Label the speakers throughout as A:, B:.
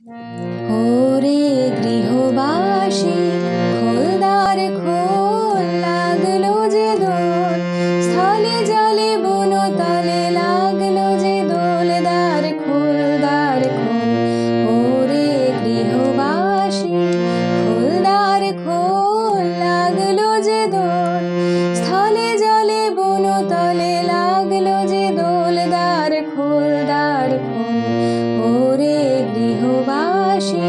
A: ওরে গৃহবাসী খোলদার খোল, লাগলো যে দোল স্থলে জলে বনতলে, লাগলো যে দোল দ্বার খোল দ্বার খোল। ওরে গৃহবাসী খোলদার খোল, লাগলো যে দোল স্থলে জলে বনতলে, লাগলো যে দোল দ্বার খোল দ্বার খোল। ওরে গৃহবাসী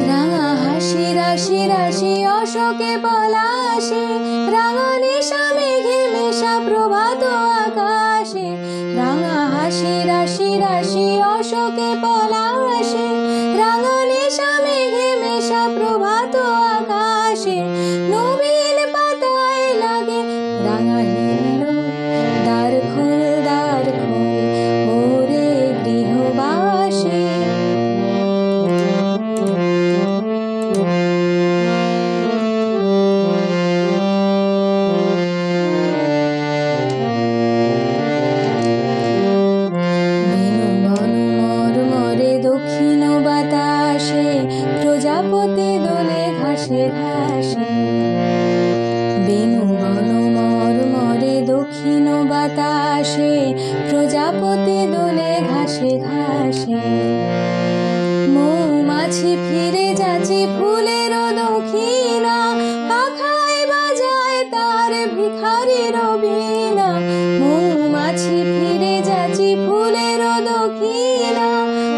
A: রাঙা হাসি রাশি রাশি অশোকে পলাশে, রাঙা নিশা মেঘে মেশা প্রভাত আকাশে। রাঙা হাসি রাশি রাশি অশোকে পলাশে, রাঙা নিশা মেঘে মেশা প্রভাত আকাশে। নবীন পাতায় লাগে রাঙা হিল্লোল, দ্বার খোল দ্বার খোল। ওরে গৃহবাসী দক্ষিণ বাতাসে, প্রজাপতি দোলে ঘাসে ঘাসে। বেণু বন মর্মরে দক্ষিণ বাতাসে, প্রজাপতি দোলে ঘাসে ঘাসে। মৌমাছি ফিরে যাচ্ছে ফুলের দক্ষিণা, পাখায় বাজায় তার ভিখারির বীণা। মৌমাছি ফিরে যাচ্ছে ফুলের দক্ষিণা,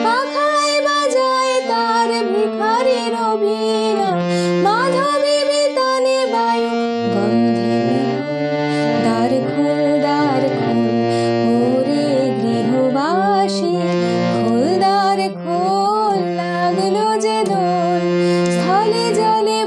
A: পাখায় বাজায় তার ভিখারির বীণা। মাধবী বিতানে বায়ু গন্ধে বিভোর, দ্বার খোল দ্বার খোল। ওরে গৃহবাসী খোল দ্বার খোল, লাগলো যে দোল স্থলে জলে